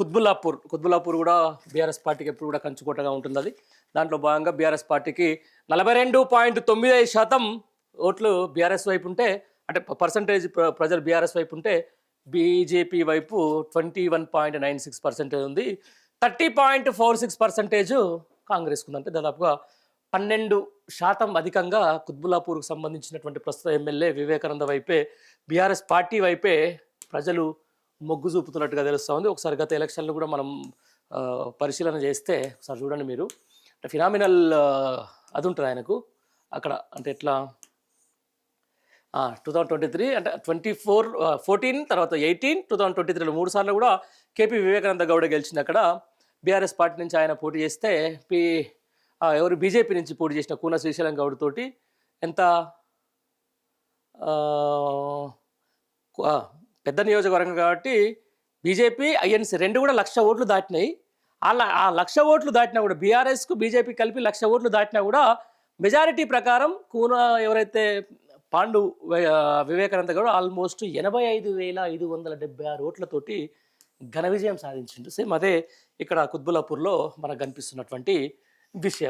కుత్బుల్లాపూర్ కూడా బీఆర్ఎస్ పార్టీకి ఎప్పుడు కూడా కంచుకోటగా ఉంటుంది. అది దాంట్లో భాగంగా బీఆర్ఎస్ పార్టీకి 42.95% ఓట్లు బీఆర్ఎస్ వైపు ఉంటే, అంటే పర్సంటేజ్ ప్రజలు బీఆర్ఎస్ వైపు ఉంటే, బీజేపీ వైపు 21.96% ఉంది. 30.46% కాంగ్రెస్కు ఉంది. అంటే దాదాపుగా 12% అధికంగా కుత్బుల్లాపూర్కు సంబంధించినటువంటి ప్రస్తుత ఎమ్మెల్యే వివేకానంద వైపే, బీఆర్ఎస్ పార్టీ వైపే ప్రజలు మొగ్గు చూపుతున్నట్టుగా తెలుస్తూ ఉంది. ఒకసారి గత ఎలక్షన్లు కూడా మనం పరిశీలన చేస్తే ఒకసారి చూడండి మీరు. అంటే ఫినామినల్ అది ఉంటుంది ఆయనకు అక్కడ. అంటే ఎట్లా 2023 అంటే 14 తర్వాత 18 2023లో 3 సార్లు కూడా కేపీ వివేకానంద గౌడ గెలిచింది. అక్కడ బీఆర్ఎస్ పార్టీ నుంచి ఆయన పోటీ చేస్తే ఎవరు బీజేపీ నుంచి పోటీ చేసిన కూన శ్రీశైలం గౌడ్ తోటి ఎంత పెద్ద నియోజకవర్గం కాబట్టి బీజేపీ ఐఎన్సీ రెండు కూడా 1,00,000 ఓట్లు దాటినాయి. ఆ 1,00,000 ఓట్లు దాటినా కూడా, బీఆర్ఎస్కు బీజేపీ కలిపి 1,00,000 ఓట్లు దాటినా కూడా మెజారిటీ ప్రకారం కూన ఎవరైతే పాండు వివేకానంద గౌడ్ ఆల్మోస్ట్ 85,576 ఓట్లతోటి ఘన విజయం సాధించిండు. సేమ్ అదే ఇక్కడ కుత్బుల్లాపూర్లో మనకు కనిపిస్తున్నటువంటి విషయం.